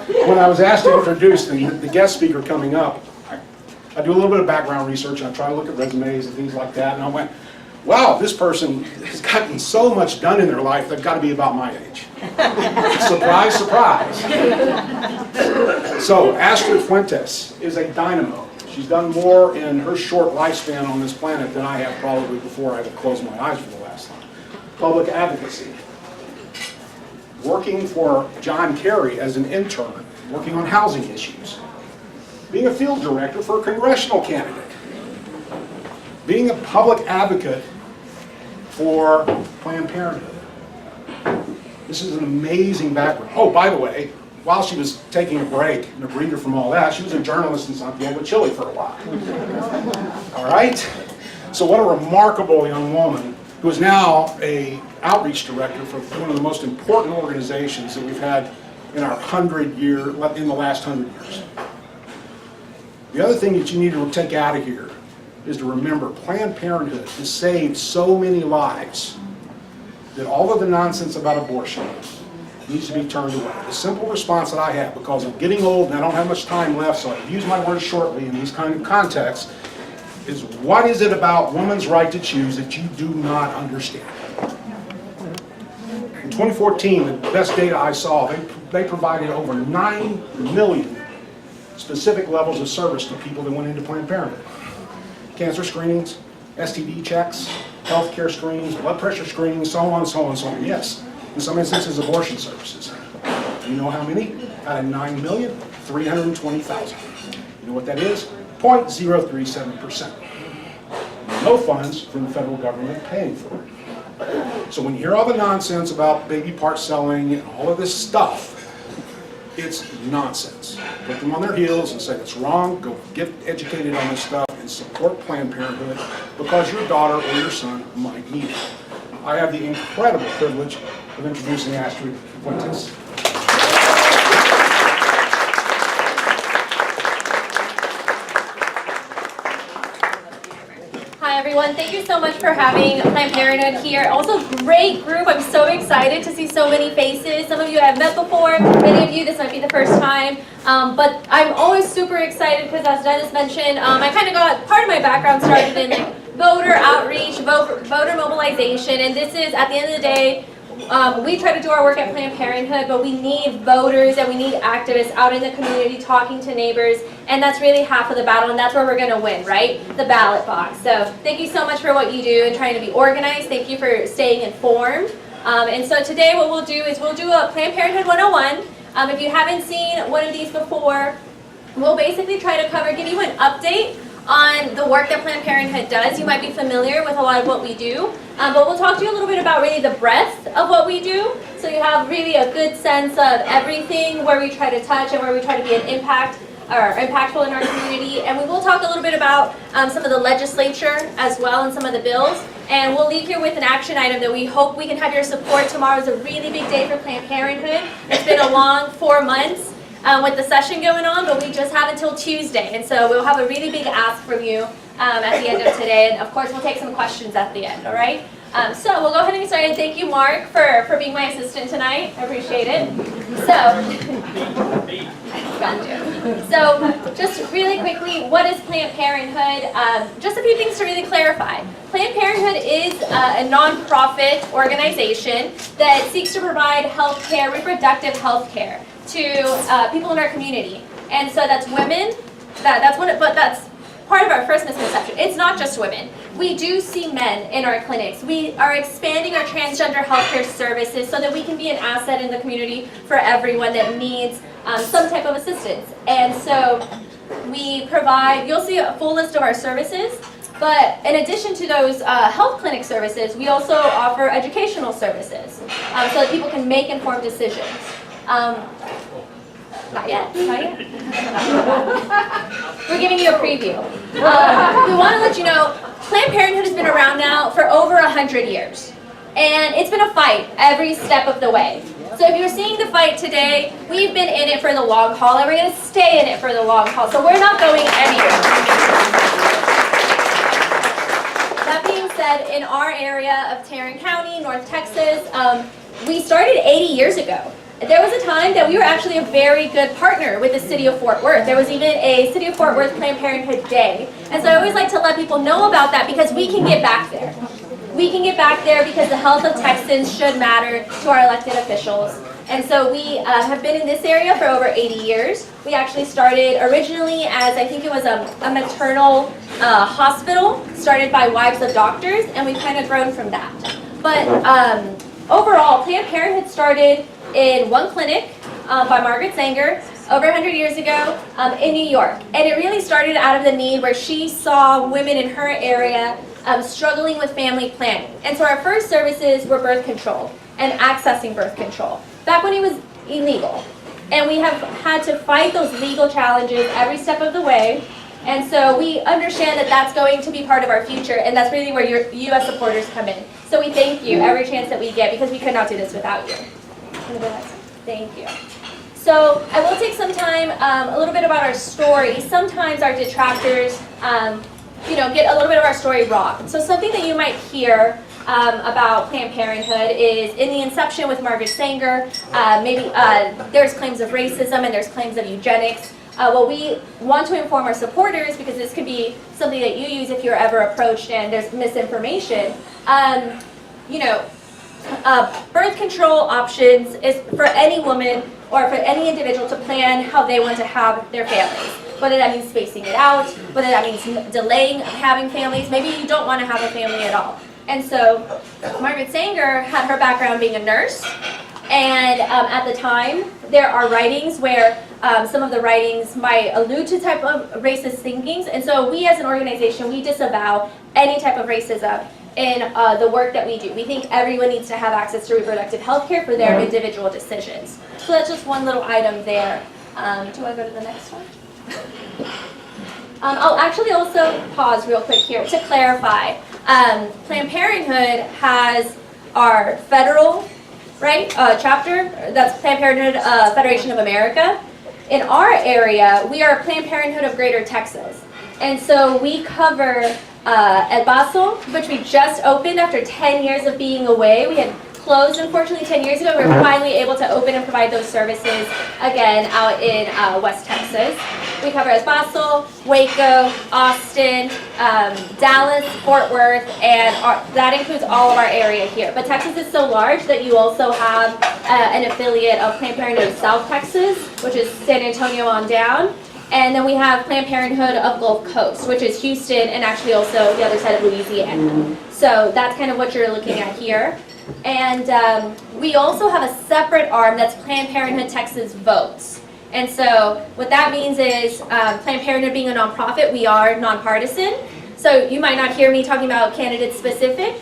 When I was asked to introduce the guest speaker coming up, I do a little bit of background research and I try to look at resumes and things like that, and I went, wow, this person has gotten so much done in their life, they've got to be about my age. Surprise, surprise. So, Astrid Fuentes is a dynamo. She's done more in her short lifespan on this planet than I have probably before I had to close my eyes for the last time. Public advocacy. Working for John Kerry as an intern, working on housing issues. Being a field director for a congressional candidate. Being a public advocate for Planned Parenthood. This is an amazing background. Oh, by the way, while she was taking a break and a breather from all that, she was a journalist in Santiago, Chile for a while. All right? So what a remarkable young woman who is now an outreach director for one of the most important organizations that we've had in our in the last 100 years. The other thing that you need to take out of here is to remember Planned Parenthood has saved so many lives that all of the nonsense about abortion needs to be turned away. The simple response that I have, because I'm getting old and I don't have much time left, so I use my words shortly in these kind of contexts, is what is it about women's right to choose that you do not understand? In 2014, the best data I saw, they provided over 9 million specific levels of service to people that went into Planned Parenthood. Cancer screenings, STD checks, health care screenings, blood pressure screenings, so on, so on, so on. Yes, in some instances, abortion services. You know how many? Out of 9,320,000. You know what that is? 0.037%. No funds from the federal government paying for it. So when you hear all the nonsense about baby part selling and all of this stuff, it's nonsense. Put them on their heels and say it's wrong, go get educated on this stuff and support Planned Parenthood because your daughter or your son might need it. I have the incredible privilege of introducing Astrid Fuentes. Hi everyone, thank you so much for having Planned Parenthood here. Also, great group. I'm so excited to see so many faces. Some of you I've met before, many of you this might be the first time. But I'm always super excited because, as Dennis mentioned, I kind of got part of my background started in voter outreach, voter mobilization, and this is, at the end of the day, we try to do our work at Planned Parenthood, but we need voters and we need activists out in the community talking to neighbors, and that's really half of the battle, and that's where we're going to win, right? The ballot box. So thank you so much for what you do and trying to be organized. Thank you for staying informed. And so today what we'll do is we'll do a Planned Parenthood 101. If you haven't seen one of these before, we'll basically try to give you an update on the work that Planned Parenthood does. You might be familiar with a lot of what we do, but we'll talk to you a little bit about really the breadth of what we do, so you have really a good sense of everything, where we try to touch and where we try to be an impactful in our community. And we will talk a little bit about some of the legislature as well and some of the bills. And we'll leave here with an action item that we hope we can have your support. Tomorrow is a really big day for Planned Parenthood. It's been a long 4 months with the session going on, but we just have until Tuesday. And so we'll have a really big ask from you at the end of today. And of course, we'll take some questions at the end, all right? So we'll go ahead and get started. Thank you, Mark, for being my assistant tonight. I appreciate it. So just really quickly, what is Planned Parenthood? Just a few things to really clarify. Planned Parenthood is a nonprofit organization that seeks to provide health care, reproductive health care, to people in our community. And so that's women, that's part of our first misconception. It's not just women. We do see men in our clinics. We are expanding our transgender healthcare services so that we can be an asset in the community for everyone that needs some type of assistance. And so we provide, you'll see a full list of our services, but in addition to those health clinic services, we also offer educational services so that people can make informed decisions. Not yet, not yet. We're giving you a preview. We want to let you know, Planned Parenthood has been around now for over 100 years. And it's been a fight every step of the way. So if you're seeing the fight today, we've been in it for the long haul, and we're going to stay in it for the long haul. So we're not going anywhere. That being said, in our area of Tarrant County, North Texas, we started 80 years ago. there was a time that we were actually a very good partner with the City of Fort Worth. There was even a City of Fort Worth Planned Parenthood Day. And so I always like to let people know about that because we can get back there. We can get back there because the health of Texans should matter to our elected officials. And so we have been in this area for over 80 years. We actually started originally as, I think it was a maternal hospital, started by wives of doctors, and we've kind of grown from that. But overall, Planned Parenthood started in one clinic by Margaret Sanger over 100 years ago in New York. And it really started out of the need where she saw women in her area struggling with family planning. And so our first services were birth control and accessing birth control, back when it was illegal. And we have had to fight those legal challenges every step of the way. And so we understand that that's going to be part of our future, and that's really where your U.S. supporters come in. So we thank you every chance that we get because we could not do this without you. Thank you. So I will take some time, a little bit about our story. Sometimes our detractors, get a little bit of our story wrong. So something that you might hear about Planned Parenthood is in the inception with Margaret Sanger, there's claims of racism and there's claims of eugenics. Well, we want to inform our supporters, because this could be something that you use if you're ever approached and there's misinformation. Birth control options is for any woman or for any individual to plan how they want to have their families. Whether that means spacing it out, whether that means delaying having families, maybe you don't want to have a family at all. And so Margaret Sanger had her background being a nurse, and at the time there are writings where some of the writings might allude to type of racist thinkings, and so we as an organization, we disavow any type of racism in the work that we do. We think everyone needs to have access to reproductive health care for their individual decisions. So that's just one little item there. Do you want to go to the next one? I'll actually also pause real quick here to clarify. Planned Parenthood has our federal chapter, that's Planned Parenthood Federation of America. In our area, we are Planned Parenthood of Greater Texas. And so we cover El Paso, which we just opened after 10 years of being away. We had closed, unfortunately, 10 years ago. We were finally able to open and provide those services again out in West Texas. We cover El Paso, Waco, Austin, Dallas, Fort Worth, and that includes all of our area here. But Texas is so large that you also have an affiliate of Planned Parenthood South Texas, which is San Antonio on down. And then we have Planned Parenthood of Gulf Coast, which is Houston and actually also the other side of Louisiana. So that's kind of what you're looking at here. And we also have a separate arm that's Planned Parenthood Texas Votes. And so what that means is Planned Parenthood being a nonprofit, we are nonpartisan. So you might not hear me talking about candidate-specific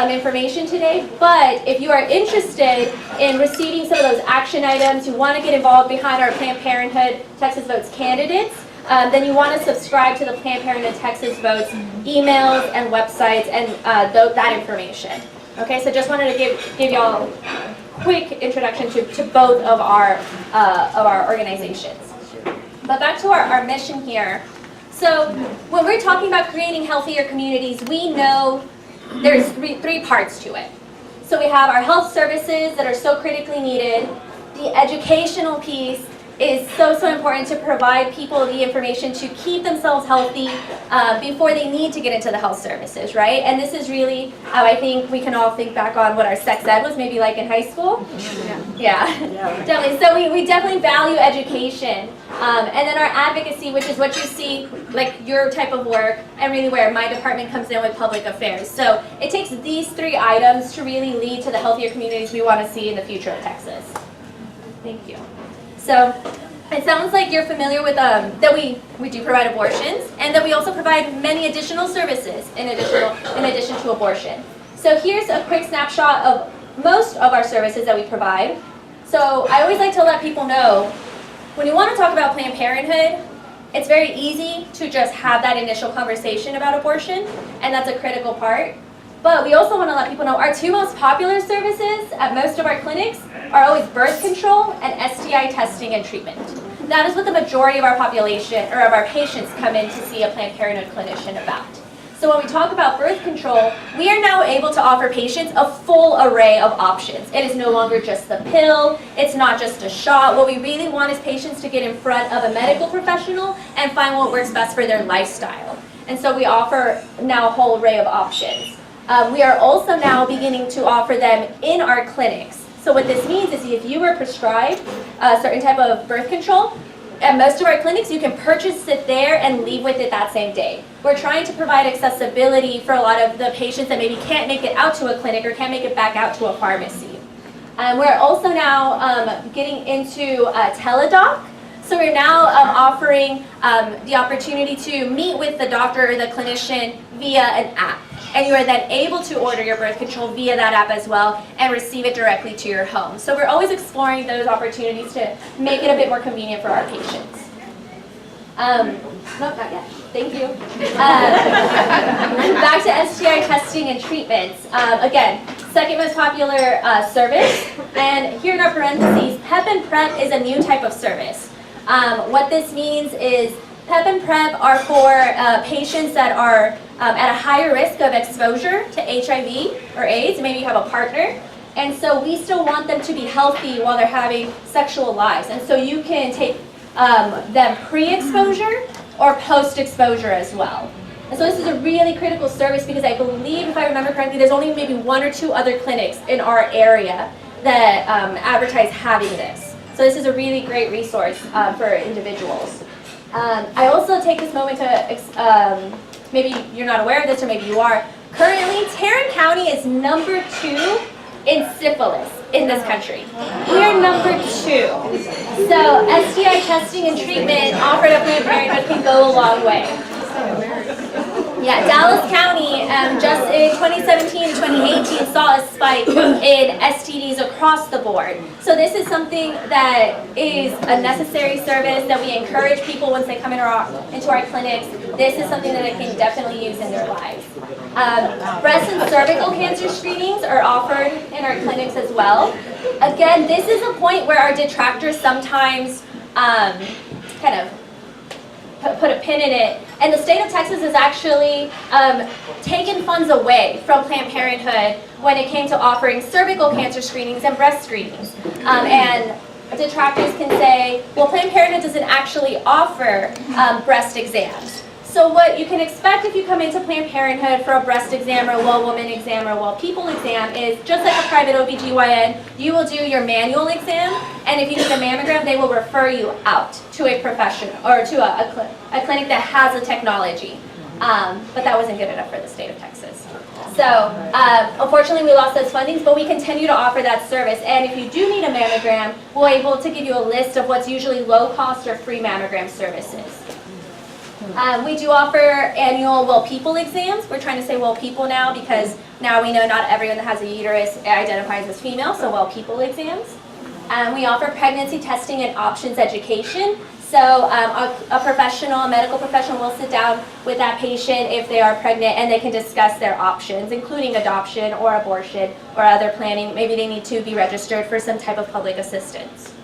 information today, but if you are interested in receiving some of those action items, you want to get involved behind our Planned Parenthood Texas Votes candidates, then you want to subscribe to the Planned Parenthood Texas Votes emails and websites and that information. Okay, so just wanted to give y'all a quick introduction to both of our organizations. But back to our mission here. So when we're talking about creating healthier communities, we know there's three parts to it. So we have our health services that are so critically needed. The educational piece is so important to provide people the information to keep themselves healthy before they need to get into the health services, right? And this is really how I think we can all think back on what our sex ed was maybe like in high school. Yeah. Definitely. So we definitely value education. And then our advocacy, which is what you see, like your type of work, and really where my department comes in with public affairs. So it takes these three items to really lead to the healthier communities we want to see in the future of Texas. Thank you. So it sounds like you're familiar with that we do provide abortions, and that we also provide many additional services in addition to abortion. So here's a quick snapshot of most of our services that we provide. So I always like to let people know, when you want to talk about Planned Parenthood, it's very easy to just have that initial conversation about abortion, and that's a critical part. But we also want to let people know our two most popular services at most of our clinics are always birth control and STI testing and treatment. That is what the majority of our population, or of our patients, come in to see a Planned Parenthood clinician about. So when we talk about birth control, we are now able to offer patients a full array of options. It is no longer just the pill, it's not just a shot. What we really want is patients to get in front of a medical professional and find what works best for their lifestyle. And so we offer now a whole array of options. We are also now beginning to offer them in our clinics. So what this means is if you were prescribed a certain type of birth control, at most of our clinics, you can purchase it there and leave with it that same day. We're trying to provide accessibility for a lot of the patients that maybe can't make it out to a clinic or can't make it back out to a pharmacy. We're also now getting into teledoc. So we're now offering the opportunity to meet with the doctor or the clinician via an app. And you are then able to order your birth control via that app as well and receive it directly to your home. So we're always exploring those opportunities to make it a bit more convenient for our patients. No, not yet. Thank you. Back to STI testing and treatments. Again, second most popular service. And here in our parentheses, PEP and PrEP is a new type of service. What this means is PEP and PrEP are for patients that are at a higher risk of exposure to HIV or AIDS. Maybe you have a partner. And so we still want them to be healthy while they're having sexual lives. And so you can take them pre-exposure or post-exposure as well. And so this is a really critical service because I believe, if I remember correctly, there's only maybe 1 or 2 other clinics in our area that advertise having this. So this is a really great resource for individuals. I also take this moment to, maybe you're not aware of this or maybe you are, currently Tarrant County is number 2 in syphilis in this country. We are number 2. So STI testing and treatment offered at Planned Parenthood can go a long way. Yeah, Dallas County just in 2017 and 2018 saw a spike in STDs across the board. So this is something that is a necessary service that we encourage people once they come into our clinics. This is something that they can definitely use in their lives. Breast and cervical cancer screenings are offered in our clinics as well. Again, this is a point where our detractors sometimes kind of put a pin in it. And the state of Texas has actually taken funds away from Planned Parenthood when it came to offering cervical cancer screenings and breast screenings. And detractors can say, well, Planned Parenthood doesn't actually offer breast exams. So what you can expect if you come into Planned Parenthood for a breast exam or a well-woman exam or a well-people exam is, just like a private OBGYN, you will do your manual exam, and if you need a mammogram, they will refer you out to a professional, or to a clinic that has the technology. But that wasn't good enough for the state of Texas. So unfortunately we lost those fundings, but we continue to offer that service. And if you do need a mammogram, we're able to give you a list of what's usually low-cost or free mammogram services. We do offer annual well people exams. We're trying to say well people now because now we know not everyone that has a uterus identifies as female, so well people exams. We offer pregnancy testing and options education. So a professional, a medical professional will sit down with that patient if they are pregnant and they can discuss their options, including adoption or abortion or other planning. Maybe they need to be registered for some type of public assistance.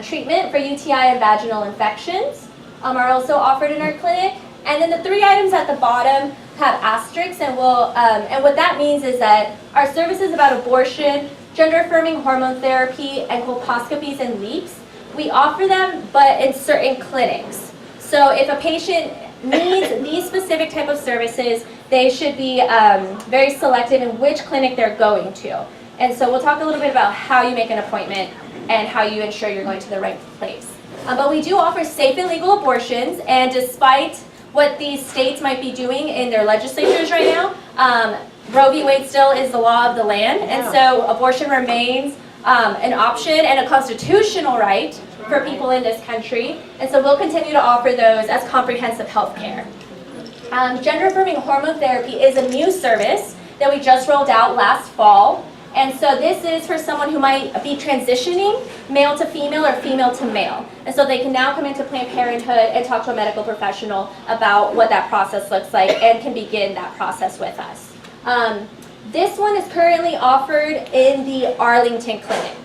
Treatment for UTI and vaginal infections are also offered in our clinic. And then the 3 items at the bottom have asterisks, and what that means is that our services about abortion, gender-affirming hormone therapy, and colposcopies and LEEPs, we offer them, but in certain clinics. So if a patient needs these specific type of services, they should be very selective in which clinic they're going to. And so we'll talk a little bit about how you make an appointment and how you ensure you're going to the right place. But we do offer safe and legal abortions, and despite what these states might be doing in their legislatures right now, Roe v. Wade still is the law of the land, and so abortion remains an option and a constitutional right for people in this country, and so we'll continue to offer those as comprehensive health care. Gender-affirming hormone therapy is a new service that we just rolled out last fall. And so this is for someone who might be transitioning male to female or female to male. And so they can now come into Planned Parenthood and talk to a medical professional about what that process looks like and can begin that process with us. This one is currently offered in the Arlington Clinic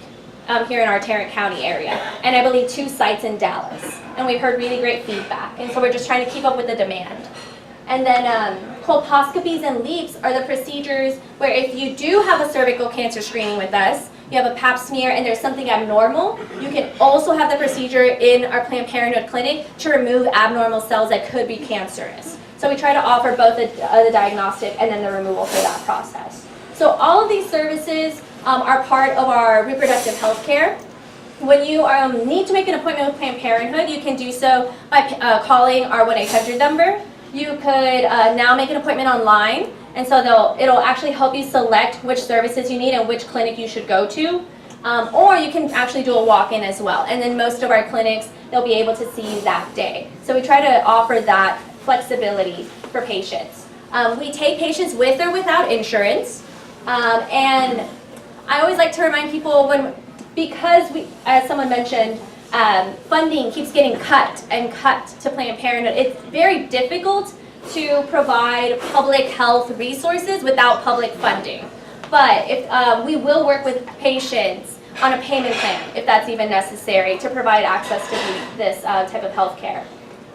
here in our Tarrant County area. And I believe 2 sites in Dallas. And we've heard really great feedback. And so we're just trying to keep up with the demand. And then Colposcopies and LEEPs are the procedures where if you do have a cervical cancer screening with us, you have a pap smear and there's something abnormal, you can also have the procedure in our Planned Parenthood clinic to remove abnormal cells that could be cancerous. So we try to offer both the diagnostic and then the removal for that process. So all of these services are part of our reproductive health care. When you need to make an appointment with Planned Parenthood, you can do so by calling our 1-800 number. You could now make an appointment online, and so it'll actually help you select which services you need and which clinic you should go to. Or you can actually do a walk-in as well. And then most of our clinics, they'll be able to see you that day. So we try to offer that flexibility for patients. We take patients with or without insurance. And I always like to remind people because we, as someone mentioned, funding keeps getting cut and cut to Planned Parenthood. It's very difficult to provide public health resources without public funding. But if we will work with patients on a payment plan, if that's even necessary, to provide access to this type of health care.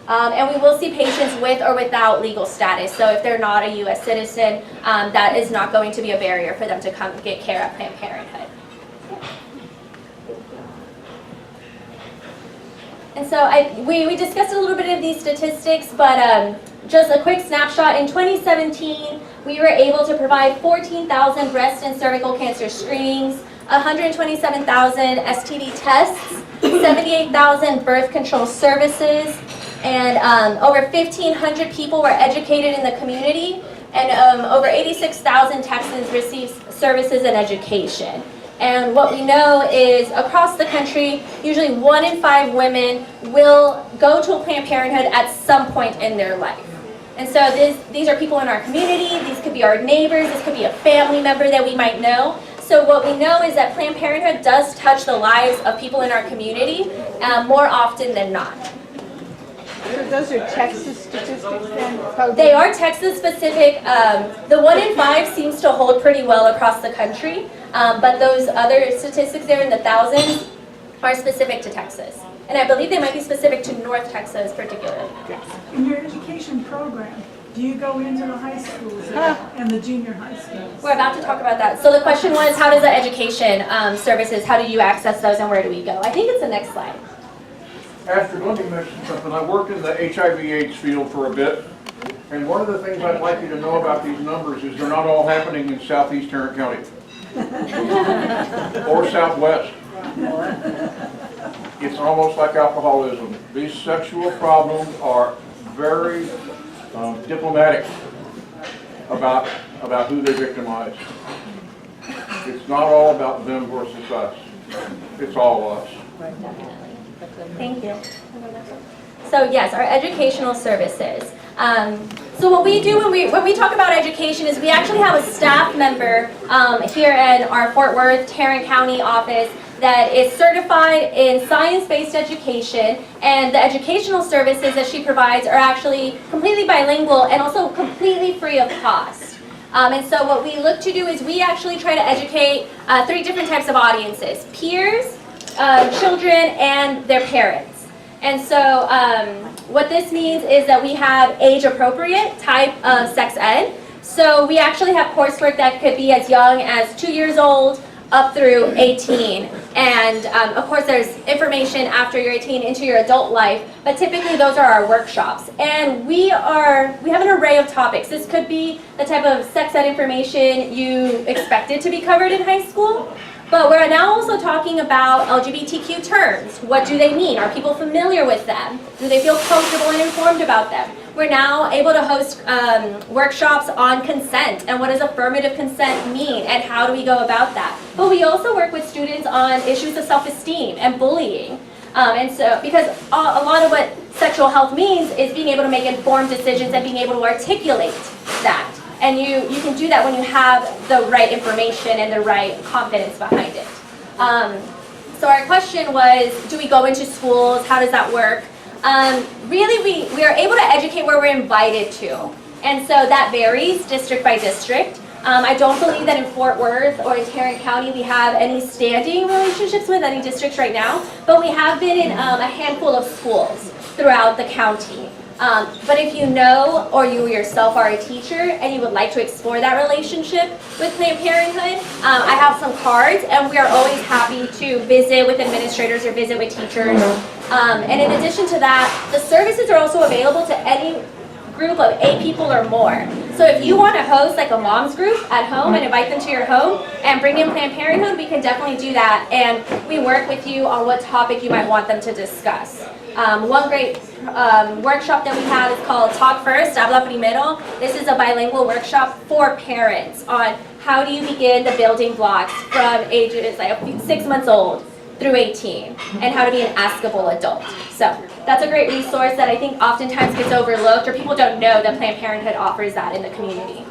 And we will see patients with or without legal status. So if they're not a U.S. citizen, that is not going to be a barrier for them to come get care at Planned Parenthood. And so we discussed a little bit of these statistics, but just a quick snapshot. In 2017, we were able to provide 14,000 breast and cervical cancer screenings, 127,000 STD tests, 78,000 birth control services, and over 1,500 people were educated in the community, and over 86,000 Texans received services and education. And what we know is across the country, usually 1 in 5 women will go to a Planned Parenthood at some point in their life. And so these are people in our community, these could be our neighbors, this could be a family member that we might know. So what we know is that Planned Parenthood does touch the lives of people in our community more often than not. So those are Texas statistics then? They are Texas specific. The 1 in 5 seems to hold pretty well across the country, but those other statistics there in the thousands are specific to Texas. And I believe they might be specific to North Texas particularly. In your education program, do you go into the high schools and the junior high schools? We're about to talk about that. So the question was, how does the education services, how do you access those and where do we go? I think it's the next slide. Astrid, let me mention something. I worked in the HIV/AIDS field for a bit, and one of the things I'd like you to know about these numbers is they're not all happening in southeast Tarrant County or southwest. It's almost like alcoholism. These sexual problems are very diplomatic about who they victimize. It's not all about them versus us. It's all us. Thank you. So yes, our educational services. So what we do when we talk about education is we actually have a staff member here in our Fort Worth, Tarrant County office that is certified in science-based education, and the educational services that she provides are actually completely bilingual and also completely free of cost. And so what we look to do is we actually try to educate 3 different types of audiences: peers, children, and their parents. And so what this means is that we have age-appropriate type of sex ed. So we actually have coursework that could be as young as 2 years old up through 18. And of course there's information after you're 18 into your adult life, but typically those are our workshops. And we have an array of topics. This could be the type of sex ed information you expected to be covered in high school. But we're now also talking about LGBTQ terms. What do they mean? Are people familiar with them? Do they feel comfortable and informed about them? We're now able to host workshops on consent and what does affirmative consent mean and how do we go about that. But we also work with students on issues of self-esteem and bullying. And so, because a lot of what sexual health means is being able to make informed decisions and being able to articulate that. And you can do that when you have the right information and the right confidence behind it. So our question was, do we go into schools? How does that work? Really, we are able to educate where we're invited to. And so that varies district by district. I don't believe that in Fort Worth or in Tarrant County we have any standing relationships with any districts right now, but we have been in a handful of schools throughout the county. But if you know, or you yourself are a teacher and you would like to explore that relationship with Planned Parenthood, I have some cards, and we are always happy to visit with administrators or visit with teachers. And in addition to that, the services are also available to any group of 8 people or more. So if you want to host like a mom's group at home and invite them to your home and bring in Planned Parenthood, we can definitely do that, and we work with you on what topic you might want them to discuss. One great workshop that we have is called Talk First, Habla Primero. This is a bilingual workshop for parents on how do you begin the building blocks from ages like 6 months old through 18, and how to be an askable adult. So that's a great resource that I think oftentimes gets overlooked, or people don't know that Planned Parenthood offers that in the community.